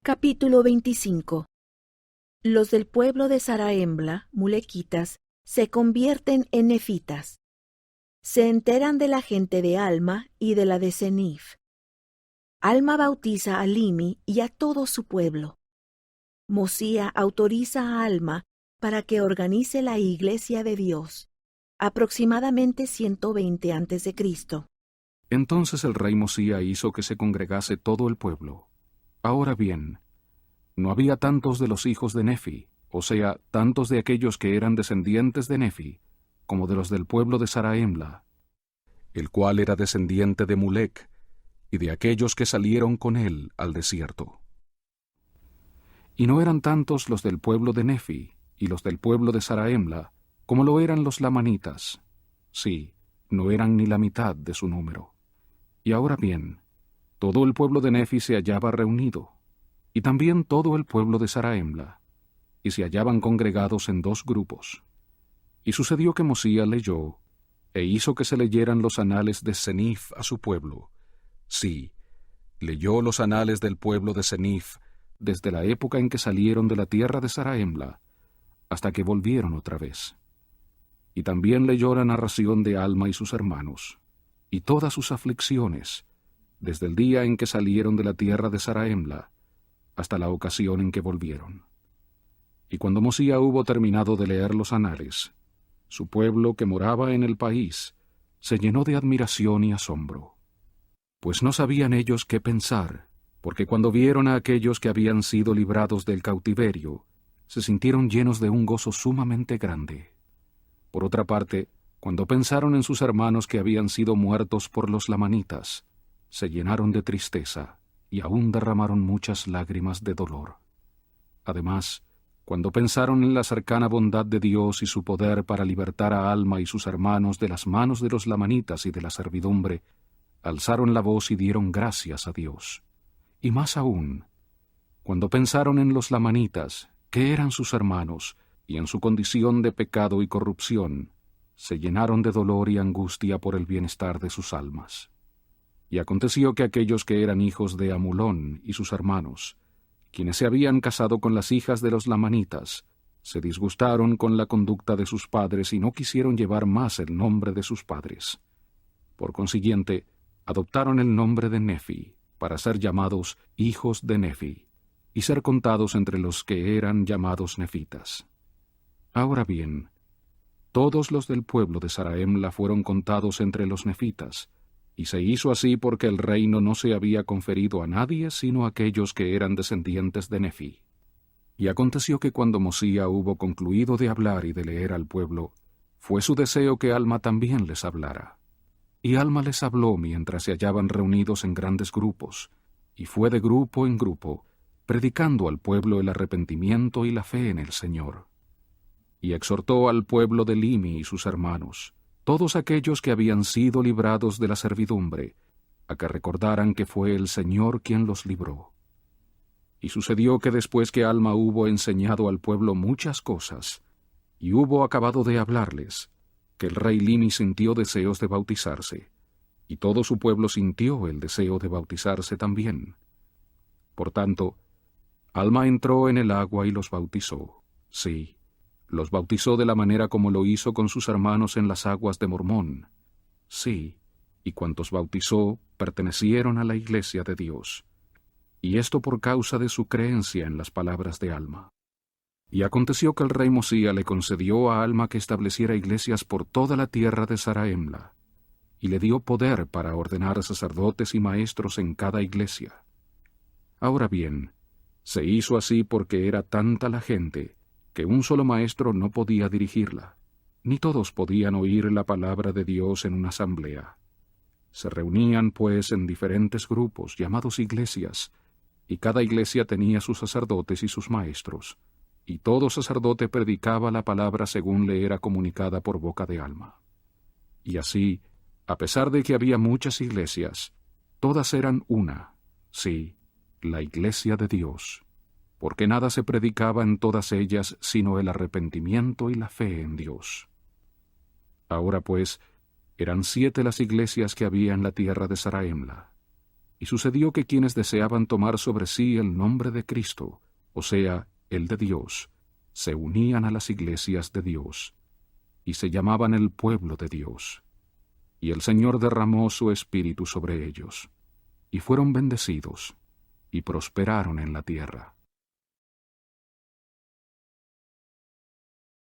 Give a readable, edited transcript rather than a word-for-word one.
Capítulo 25. Los del pueblo de Zarahemla, mulequitas, se convierten en nefitas. Se enteran de la gente de Alma y de la de Senif. Alma bautiza a Limi y a todo su pueblo. Mosía autoriza a Alma para que organice la Iglesia de Dios, aproximadamente 120 a.C. Entonces el rey Mosía hizo que se congregase todo el pueblo. Ahora bien, no había tantos de los hijos de Nefi, o sea, tantos de aquellos que eran descendientes de Nefi, como de los del pueblo de Zarahemla, el cual era descendiente de Mulec, y de aquellos que salieron con él al desierto. Y no eran tantos los del pueblo de Nefi y los del pueblo de Zarahemla, como lo eran los lamanitas. Sí, no eran ni la mitad de su número. Y ahora bien, todo el pueblo de Nefi se hallaba reunido, y también todo el pueblo de Zarahemla, y se hallaban congregados en dos grupos. Y sucedió que Mosía leyó, e hizo que se leyeran los anales de Senif a su pueblo. Sí, leyó los anales del pueblo de Senif, desde la época en que salieron de la tierra de Zarahemla, hasta que volvieron otra vez. Y también leyó la narración de Alma y sus hermanos, y todas sus aflicciones, desde el día en que salieron de la tierra de Zarahemla, hasta la ocasión en que volvieron. Y cuando Mosía hubo terminado de leer los anales, su pueblo que moraba en el país se llenó de admiración y asombro, pues no sabían ellos qué pensar, porque cuando vieron a aquellos que habían sido librados del cautiverio, se sintieron llenos de un gozo sumamente grande. Por otra parte, cuando pensaron en sus hermanos que habían sido muertos por los lamanitas, se llenaron de tristeza y aún derramaron muchas lágrimas de dolor. Además, cuando pensaron en la cercana bondad de Dios y su poder para libertar a Alma y sus hermanos de las manos de los lamanitas y de la servidumbre, alzaron la voz y dieron gracias a Dios. Y más aún, cuando pensaron en los lamanitas, que eran sus hermanos, y en su condición de pecado y corrupción, se llenaron de dolor y angustia por el bienestar de sus almas. Y aconteció que aquellos que eran hijos de Amulón y sus hermanos, quienes se habían casado con las hijas de los lamanitas, se disgustaron con la conducta de sus padres y no quisieron llevar más el nombre de sus padres. Por consiguiente, adoptaron el nombre de Nefi, para ser llamados hijos de Nefi, y ser contados entre los que eran llamados nefitas. Ahora bien, todos los del pueblo de Zarahemla fueron contados entre los nefitas, y se hizo así porque el reino no se había conferido a nadie sino a aquellos que eran descendientes de Nefi. Y aconteció que cuando Mosía hubo concluido de hablar y de leer al pueblo, fue su deseo que Alma también les hablara. Y Alma les habló mientras se hallaban reunidos en grandes grupos, y fue de grupo en grupo, predicando al pueblo el arrepentimiento y la fe en el Señor. Y exhortó al pueblo de Limi y sus hermanos, todos aquellos que habían sido librados de la servidumbre, a que recordaran que fue el Señor quien los libró. Y sucedió que después que Alma hubo enseñado al pueblo muchas cosas, y hubo acabado de hablarles, que el rey Limi sintió deseos de bautizarse, y todo su pueblo sintió el deseo de bautizarse también. Por tanto, Alma entró en el agua y los bautizó. Sí, los bautizó de la manera como lo hizo con sus hermanos en las aguas de Mormón. Sí, y cuantos bautizó pertenecieron a la iglesia de Dios. Y esto por causa de su creencia en las palabras de Alma. Y aconteció que el rey Mosía le concedió a Alma que estableciera iglesias por toda la tierra de Zarahemla, y le dio poder para ordenar sacerdotes y maestros en cada iglesia. Ahora bien, se hizo así porque era tanta la gente, que un solo maestro no podía dirigirla, ni todos podían oír la palabra de Dios en una asamblea. Se reunían, pues, en diferentes grupos, llamados iglesias, y cada iglesia tenía sus sacerdotes y sus maestros, y todo sacerdote predicaba la palabra según le era comunicada por boca de Alma. Y así, a pesar de que había muchas iglesias, todas eran una, sí, la iglesia de Dios, porque nada se predicaba en todas ellas sino el arrepentimiento y la fe en Dios. Ahora pues, eran 7 las iglesias que había en la tierra de Zarahemla, Y sucedió que quienes deseaban tomar sobre sí el nombre de Cristo, o sea, el de Dios, se unían a las iglesias de Dios, y se llamaban el pueblo de Dios. Y el Señor derramó su espíritu sobre ellos, y fueron bendecidos, y prosperaron en la tierra.